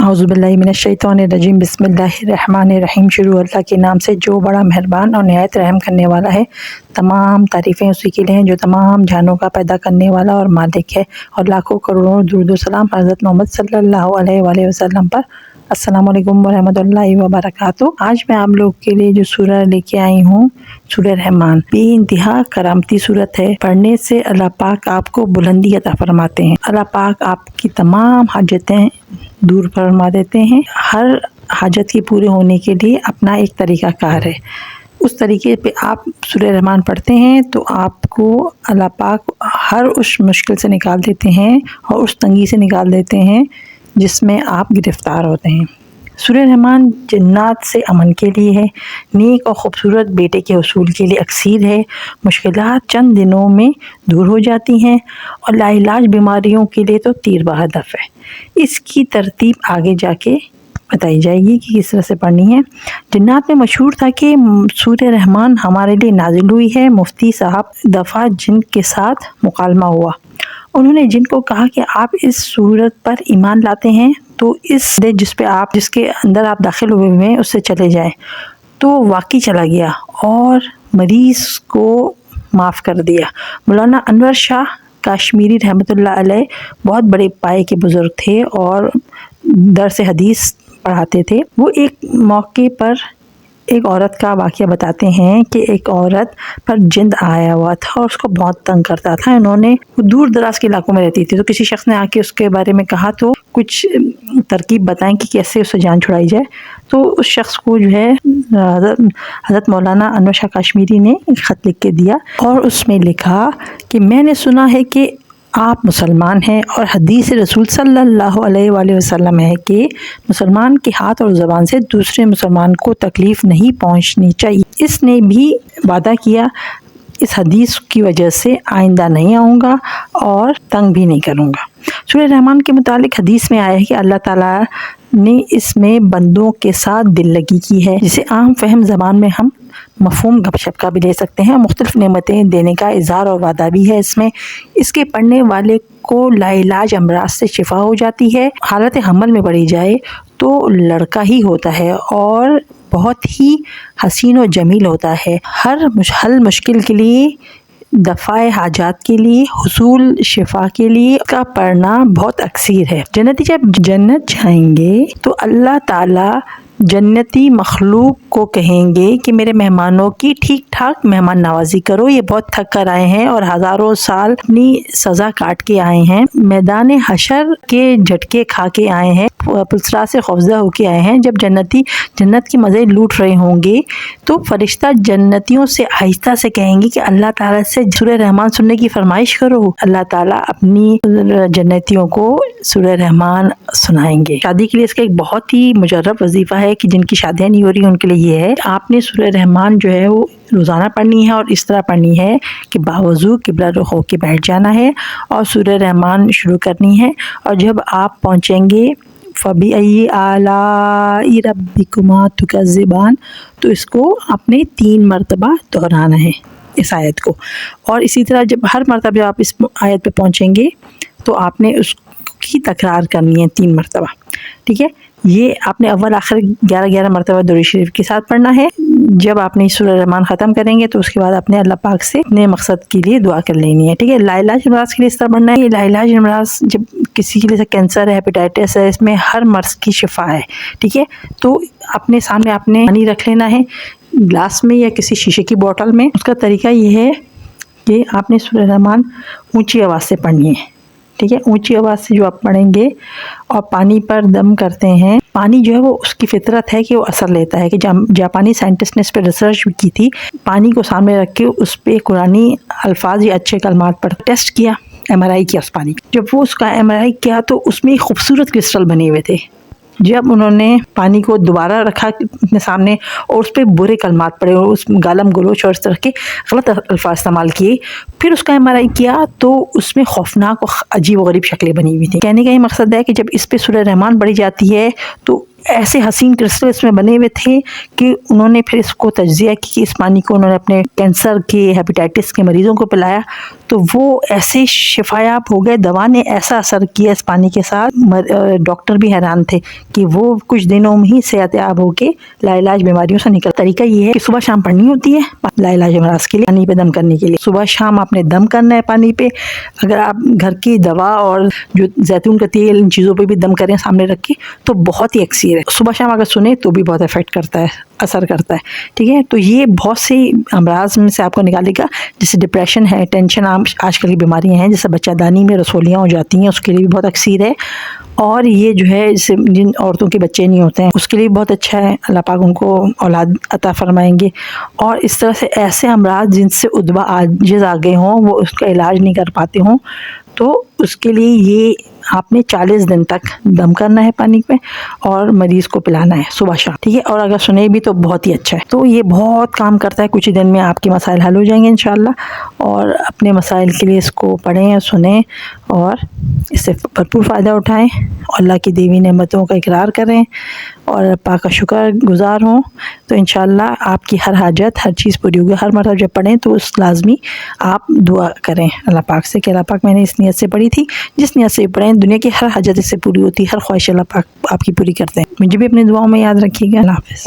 औज़ुबिल्लाहि मिनश्शैतानिर्रजीम बिस्मिल्लाहिर्रहमानिर्रहीम। शुरू अल्लाह के नाम से जो बड़ा मेहरबान और निहायत रहम करने वाला है। तमाम तारीफ़ें उसी के लिए हैं जो तमाम जानों का पैदा करने वाला और मालिक है। और लाखों करोड़ों दुरूद सलाम हज़रत मोहम्मद सल्लल्लाहु अलैहि वसल्लम पर। अस्सलामु अलैकुम वरहमतुल्लाहि वबरकातुहू। आज मैं आप लोग के लिए जो सूरह लेके आई हूँ, सूरह रहमान, बेइंतहा करामती सूरत है। पढ़ने से अल्लाह पाक आपको बुलंदी अता फरमाते हैं। अल्लाह पाक आपकी तमाम हाजतें दूर फरमा देते हैं। हर हाजत के पूरे होने के लिए अपना एक तरीका कार है। उस तरीके पे आप सूरह रहमान पढ़ते हैं तो आपको अल्लाह पाक हर उस मुश्किल से निकाल देते हैं और उस तंगी से निकाल देते हैं जिसमें आप गिरफ़्तार होते हैं। सूरह रहमान जन्नत से अमन के लिए है, नेक और ख़ूबसूरत बेटे के हुसूल के लिए अक्सीर है। मुश्किलात चंद दिनों में दूर हो जाती हैं और लाइलाज बीमारियों के लिए तो तीर बहदफ है। इसकी तरतीब आगे जाके बताई जाएगी कि किस तरह से पढ़नी है। जन्नत में मशहूर था कि सूरह रहमान हमारे लिए नाजिल हुई है। मुफ्ती साहब दफ़ा जिन के साथ मुकालमा हुआ, उन्होंने जिन को कहा कि आप इस सूरत पर ईमान लाते हैं तो इस जिसके अंदर आप दाखिल हुए हैं उससे चले जाएं। तो वाकई चला गया और मरीज़ को माफ़ कर दिया। मौलाना अनवर शाह कश्मीरी रहमतुल्लाह अलैह बहुत बड़े पाए के बुज़ुर्ग थे और दर्स हदीस पढ़ाते थे। वो एक मौके पर एक औरत का वाक़या बताते हैं कि एक औरत पर जिन्द आया हुआ था और उसको बहुत तंग करता था। उन्होंने वो दूर दराज के इलाकों में रहती थी, तो किसी शख्स ने आके उसके बारे में कहा तो कुछ तरकीब बताएं कि कैसे उससे जान छुड़ाई जाए। तो उस शख्स को जो है हज़रत मौलाना अनवर शाह कश्मीरी ने एक ख़त लिख के दिया और उसमें लिखा कि मैंने सुना है कि आप मुसलमान हैं और हदीस रसूल सल्लल्लाहु अलैहि वसल्लम है कि मुसलमान के हाथ और ज़बान से दूसरे मुसलमान को तकलीफ़ नहीं पहुंचनी चाहिए। इसने भी वादा किया इस हदीस की वजह से आइंदा नहीं आऊँगा और तंग भी नहीं करूँगा। सूरह रहमान के मुतालिक हदीस में आया है कि अल्लाह ताला ने इसमें बंदों के साथ दिल लगी की है, जिसे आम फहम ज़बान में हम मफ़हूम गपशप का भी ले सकते हैं। मुख्तलिफ़ नेमतें देने का इज़हार और वादा भी है इसमें। इसके पढ़ने वाले को लाइलाज अमराज से शिफा हो जाती है। हालत हमल में पड़ी जाए तो लड़का ही होता है और बहुत ही हसीन और जमील होता है। हर मुश्किल के लिए, दफ़ाए हाजात के लिए, हुसूल शिफा के लिए का पढ़ना बहुत अक्सीर है। जन्नती जब जन्नत जाएंगे तो अल्लाह ताला जन्नती मखलूक को कहेंगे कि मेरे मेहमानों की ठीक ठाक मेहमान नवाजी करो, ये बहुत थक कर आए हैं और हज़ारों साल अपनी सज़ा काट के आए हैं, मैदान हशर के झटके खा के आए हैं, पुलसरा से खौफज़दा होके आए हैं। जब जन्नती जन्नत के मज़े लूट रहे होंगे तो फरिश्ता जन्नतियों से आहिस्ता से कहेंगे कि अल्लाह ताला से सूरह रहमान सुनने की फरमाइश करो। अल्लाह ताला अपनी जन्नतियों को सूरह रहमान सुनाएंगे। शादी के लिए इसका एक बहुत ही मुजर्रब वजीफ़ा है कि जिनकी शादियाँ नहीं हो रही उनके लिए ये है, आपने सूरह रहमान जो है वो रोज़ाना पढ़नी है और इस तरह पढ़नी है कि बावजू किबला रुख होके बैठ जाना है और सूरह रहमान शुरू करनी है। और जब आप पहुँचेंगे फ़बीअय्यि आलाइ रब्बिकुमा तुकज़्ज़िबान, तो इसको आपने 3 मरतबा दोहराना है इस आयत को। और इसी तरह जब हर मरतबा जब आप इस आयत पे पहुँचेंगे तो आपने उसकी तकरार करनी है 3 मरतबा। ठीक है, ये आपने अव्वल आखिर 11 मरतबा दुरूद शरीफ के साथ पढ़ना है। जब आपने सूरह रहमान ख़त्म करेंगे तो उसके बाद अपने अल्लाह पाक से अपने मकसद के लिए दुआ कर लेनी है। ठीक है, लाइलाज अमराज के लिए इस तरह पढ़ना है। लाइलाज अमराज जब किसी के लिए कैंसर है, हेपेटाइटिस है, इसमें हर मर्ज़ की शिफा है। ठीक है, तो अपने सामने आपने पानी रख लेना है ग्लास में या किसी शीशे की बोतल में। उसका तरीका ये है कि आपने सूरह रहमान ऊँची आवाज़ से पढ़नी है। ठीक है, ऊंची आवाज़ से जो आप पढ़ेंगे और पानी पर दम करते हैं, पानी जो है वो उसकी फितरत है कि वो असर लेता है। कि जापानी साइंटिस्ट ने इस पर रिसर्च भी की थी। पानी को सामने रख के उस पर कुरानी अल्फाज या अच्छे कलमात पर टेस्ट किया, MRI किया उस पानी। जब वो उसका MRI किया तो उसमें खूबसूरत क्रिस्टल बने हुए थे। जब उन्होंने पानी को दोबारा रखा अपने सामने और उस पर बुरे कलमात पड़े और उस गालम गलोच और इस तरह के गलत अल्फाज इस्तेमाल किए, फिर उसका MRI किया तो उसमें खौफनाक और अजीब व गरीब शक्लें बनी हुई थी। कहने का ये मकसद है कि जब इस पे सूरह रहमान पढ़ी जाती है तो ایسے حسین کرسٹل اس میں بنے ہوئے تھے کہ انہوں نے پھر اس کو تجزیہ کی، اس پانی کو انہوں نے اپنے کینسر کے، ہیپیٹائٹس کے مریضوں کو پلایا تو وہ ایسے شفایاب ہو گئے، دوا نے ایسا اثر کیا اس پانی کے ساتھ، ڈاکٹر بھی حیران تھے کہ وہ کچھ دنوں میں ہی صحت یاب ہو کے لا علاج بیماریوں سے نکل۔ طریقہ یہ ہے کہ صبح شام پڑھنی ہوتی ہے لا علاج امراض کے لیے، پانی پہ دم کرنے کے لیے۔ صبح شام آپ نے دم کرنا ہے پانی پہ۔ اگر آپ گھر کی دوا اور جو زیتون کا تیل ان چیزوں پہ بھی دم کریں سامنے رکھ کے تو بہت ہی اکثیر ہے۔ صبح شام اگر سنیں تو بھی بہت افیکٹ کرتا ہے، اثر کرتا ہے، ٹھیک ہے۔ تو یہ بہت سی امراض میں سے آپ کو نکالے گا، جیسے ڈپریشن ہے، ٹینشن، آج کل کی بیماریاں ہیں جیسے بچہ دانی میں رسولیاں ہو جاتی ہیں، اس کے لیے بھی بہت اکثیر ہے۔ اور یہ جو ہے جیسے جن عورتوں کے بچے نہیں ہوتے ہیں اس کے لیے بہت اچھا ہے، اللہ پاک ان کو اولاد عطا فرمائیں گے۔ اور اس طرح سے ایسے امراض جن سے ادبا عاجز آ گئے ہوں، وہ اس کا علاج نہیں کر پاتے ہوں، تو اس کے لیے یہ آپ نے 40 دن تک دم کرنا ہے پانی پہ اور مریض کو پلانا ہے صبح شام، ٹھیک ہے۔ اور اگر سنے بھی تو بہت ہی اچھا ہے۔ تو یہ بہت کام کرتا ہے، کچھ ہی دن میں آپ کے مسائل حل ہو جائیں گے انشاءاللہ۔ اور اپنے مسائل کے لیے اس کو پڑھیں، سنیں اور اس سے بھرپور فائدہ اٹھائیں، اللہ کی دیوی نعمتوں کا اقرار کریں اور پاک کا شکر گزار ہوں، تو انشاءاللہ آپ کی ہر حاجت، ہر چیز پوری ہوگی۔ ہر مرتبہ جب پڑھیں تو اس لازمی آپ دعا کریں اللہ پاک سے کہ اللہ پاک میں نے اس نیت سے پڑھی تھی، جس نیت سے پڑھیں دنیا کی ہر حاجت اس سے پوری ہوتی ہے، ہر خواہش اللہ پاک آپ کی پوری کرتے ہیں۔ مجھے بھی اپنی دعاؤں میں یاد رکھیے گا۔ اللہ حافظ۔